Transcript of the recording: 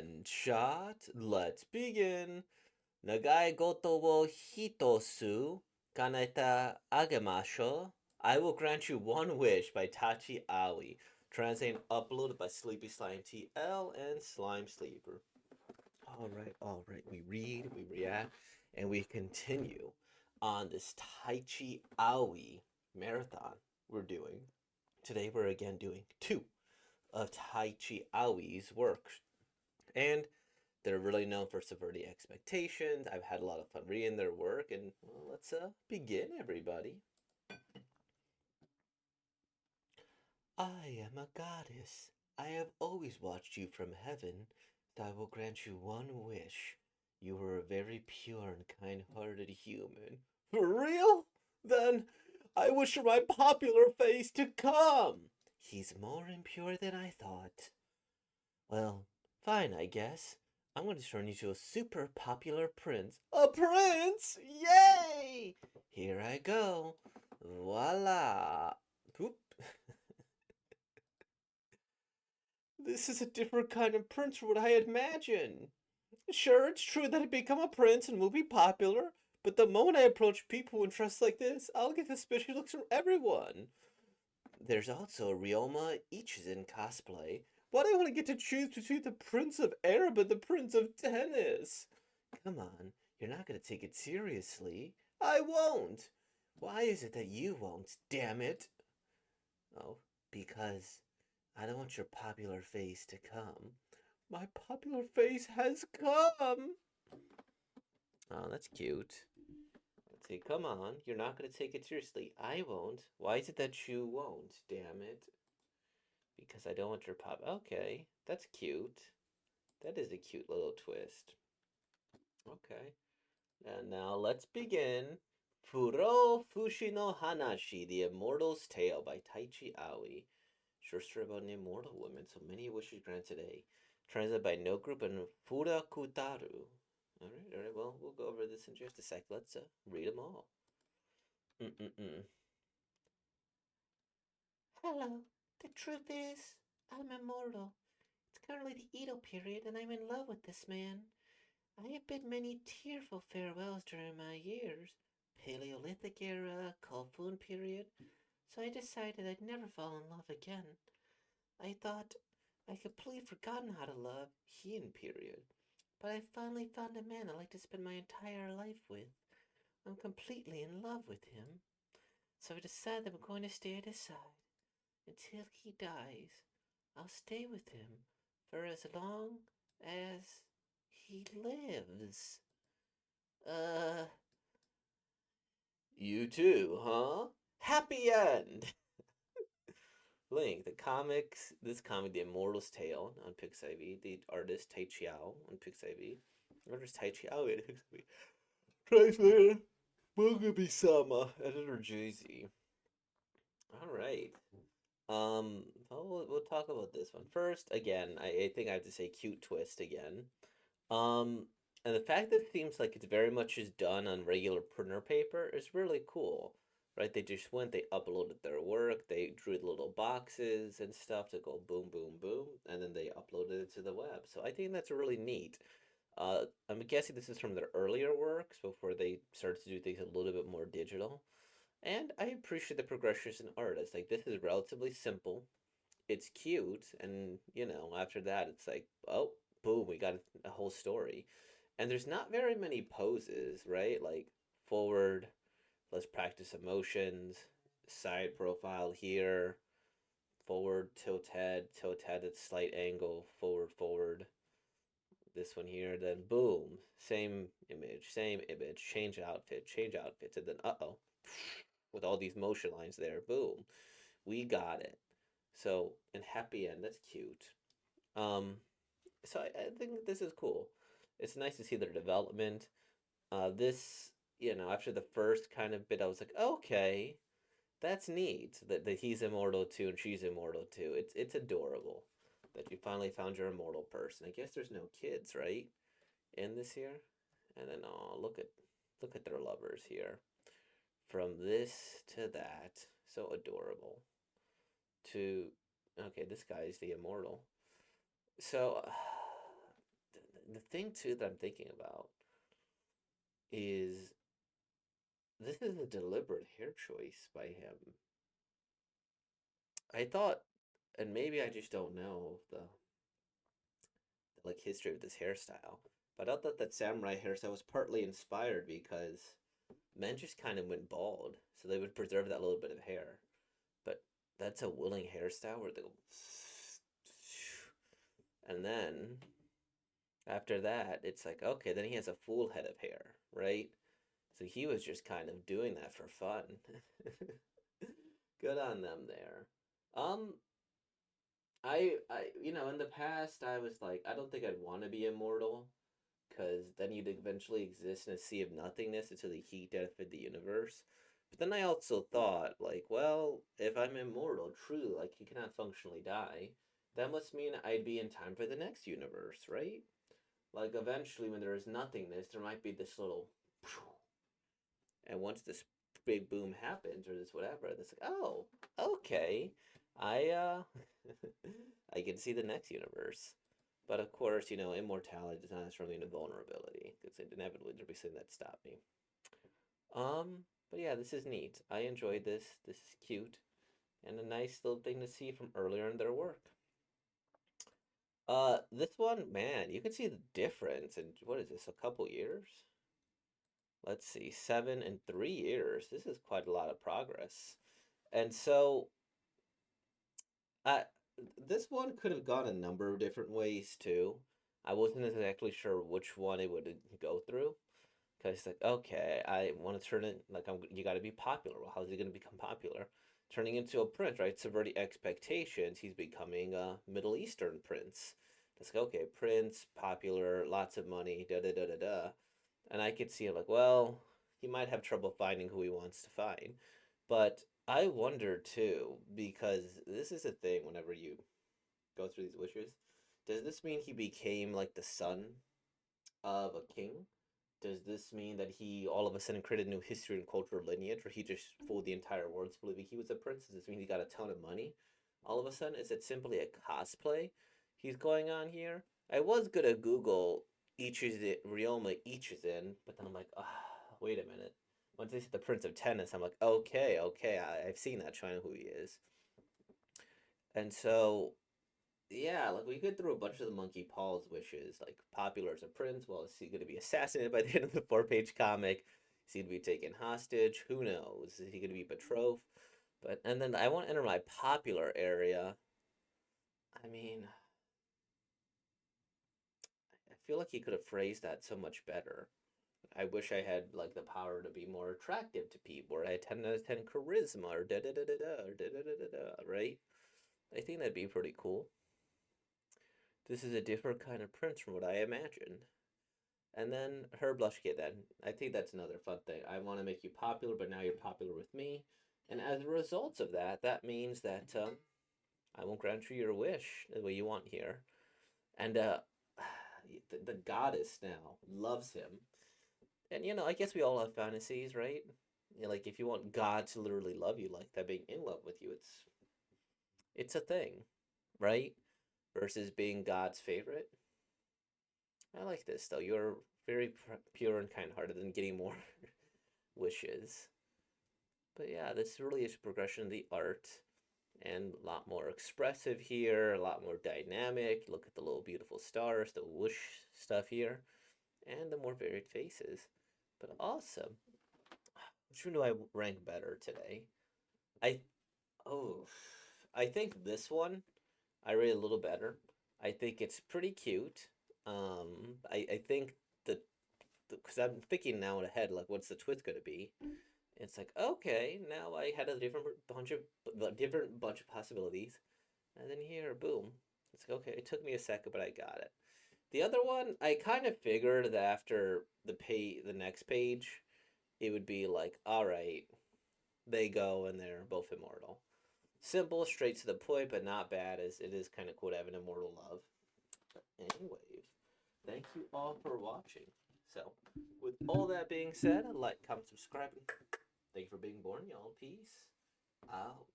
One shot. Let's begin. Nagai goto wo hitosu kaneta agemasho. I will grant you one wish by Tachi Aoi. Translated uploaded by Sleepy Slime TL and Slime Sleeper. All right. We read, we react, and we continue on this Tai Chi Aoi marathon we're doing. Today we're again doing two of Tai Chi Aoi's works. And they're really known for subverting expectations. I've had a lot of fun reading their work, and well, let's begin, everybody. I am a goddess. I have always watched you from heaven, and I will grant you one wish. You were a very pure and kind-hearted human. For real? Then I wish for my popular face to come. He's more impure than I thought. Well, fine, I guess. I'm going to turn you to a super popular prince. A prince? Yay! Here I go. Voila. Oop. This is a different kind of prince from what I had imagined. Sure, it's true that I become a prince and will be popular, but the moment I approach people in dress like this, I'll get suspicious looks from everyone. There's also Ryoma Ichizen cosplay, but I only get to choose between the Prince of Arab and the Prince of Tennis. Come on, you're not gonna take it seriously. I won't. Why is it that you won't, damn it? Oh, because I don't want your popular face to come. My popular face has come! Oh, that's cute. Let's see, come on, you're not gonna take it seriously. I won't. Why is it that you won't, damn it? Because I don't want your pop. Okay, that's cute. That is a cute little twist. Okay. And now let's begin. Furo Fushi no Hanashi, The Immortal's Tale by Taichi Aoi. Short story about an immortal woman, so many wishes granted today. Translated by No Group and Fura Kutaru. Alright, well, we'll go over this in just a sec. Let's read them all. Mm-mm-mm. Hello. The truth is, I'm immortal. It's currently the Edo period, and I'm in love with this man. I have bid many tearful farewells during my years, Paleolithic era, Kofun period, so I decided I'd never fall in love again. I thought I completely forgotten how to love, Heian period, but I finally found a man I'd like to spend my entire life with. I'm completely in love with him, so I decided I'm going to stay at his side until he dies. I'll stay with him for as long as he lives. Uh, you too, huh? Happy end! Link, the comics, this comic, The Immortal's Tale on PixIV, the artist Tai Chiao on PixIV, artist Tai Chiao on PixIV, translator, Mugabe-sama, editor Jay-Z. Alright. We'll talk about this one. First, again, I think I have to say cute twist again. Um, and the fact that it seems like it's very much just done on regular printer paper is really cool, right? They just went, they uploaded their work, they drew the little boxes and stuff to go boom, boom, boom, and then they uploaded it to the web. So I think that's really neat. I'm guessing this is from their earlier works before they started to do things a little bit more digital. And I appreciate the progressions in art. It's like this is relatively simple. It's cute, and after that, it's like, oh, boom, we got a whole story. And there's not very many poses, right? Like forward, let's practice emotions, side profile here, forward, tilt head at slight angle, forward, forward. This one here, then boom, same image, change outfits, and then uh-oh, with all these motion lines there, boom, we got it. So, and happy end, that's cute. Um, so I think this is cool. It's nice to see their development. This, after the first kind of bit, I was like, okay, that's neat that he's immortal too and she's immortal too. It's adorable that you finally found your immortal person. I guess there's no kids, right, in this here. And then oh, look at their lovers here. From this to that, so adorable. To okay, this guy is the immortal. So the thing too that I'm thinking about is this is a deliberate hair choice by him. I thought, and maybe I just don't know the like history of this hairstyle, but I thought that samurai hairstyle was partly inspired because men just kind of went bald, so they would preserve that little bit of hair. But that's a willing hairstyle where they go, and then after that, it's like okay, then he has a full head of hair, right? So he was just kind of doing that for fun. Good on them there. Um, in the past, I was like, I don't think I'd want to be immortal, because then you'd eventually exist in a sea of nothingness until the heat death of the universe. But then I also thought, like, well, if I'm immortal, true, like, you cannot functionally die, that must mean I'd be in time for the next universe, right? Like, eventually, when there is nothingness, there might be this little. And once this big boom happens, or this whatever, it's like, oh, okay. I I can see the next universe. But of course, immortality does not necessarily mean invulnerability, because inevitably there'll be something that stop me. But yeah, this is neat. I enjoyed this. This is cute. And a nice little thing to see from earlier in their work. This one, man, you can see the difference in what is this, a couple years? Let's see, 7 and 3 years. This is quite a lot of progress. And so I this one could have gone a number of different ways too. I wasn't exactly sure which one it would go through because like okay, I want to turn it like you got to be popular. Well, how's he going to become popular? Turning into a prince, right? Subverting expectations. He's becoming a Middle Eastern prince. It's like okay, prince, popular, lots of money, da da da da da. And I could see him like, well, he might have trouble finding who he wants to find. But I wonder too, because this is a thing whenever you go through these wishes. Does this mean he became like the son of a king? Does this mean that he all of a sudden created a new history and cultural lineage where he just fooled the entire world into believing he was a prince? Does this mean he got a ton of money? All of a sudden, is it simply a cosplay he's going on here? I was gonna Google Ryoma Ichizin, but then I'm like, wait a minute. Once they said the Prince of Tennis, I'm like, okay, okay, I've seen that, showing who he is. And so yeah, like we could throw a bunch of the Monkey Paul's wishes, like popular as a prince. Well, is he going to be assassinated by the end of the 4-page comic? Is he going to be taken hostage? Who knows? Is he going to be betrothed? But and then I want to enter my popular area. I mean, I feel like he could have phrased that so much better. I wish I had like the power to be more attractive to people, or I had 10 out of 10 charisma, or da da da da da, or da da da da da, right? I think that'd be pretty cool. This is a different kind of prince from what I imagined. And then her blush kit then. I think that's another fun thing. I want to make you popular, but now you're popular with me. And as a result of that, that means that I won't grant you your wish the way you want here. And the goddess now loves him. And I guess we all have fantasies, right? Like if you want God to literally love you like that, being in love with you, it's a thing, right? Versus being God's favorite. I like this though. You're very pure and kind-hearted and getting more wishes. But yeah, this really is progression of the art and a lot more expressive here, a lot more dynamic. Look at the little beautiful stars, the whoosh stuff here, and the more varied faces. But awesome. Which one do I rank better today? I oh, I think this one I rate a little better. I think it's pretty cute. I think the because I'm thinking now ahead, like what's the twist gonna be? It's like okay, now I had a different bunch of possibilities, and then here, boom. It's like okay, it took me a second, but I got it. The other one, I kind of figured that after the next page, it would be like, all right, they go and they're both immortal. Simple, straight to the point, but not bad. As it is kind of cool to have an immortal love. But anyways, thank you all for watching. So, with all that being said, like, comment, subscribe. Thank you for being born, y'all. Peace out.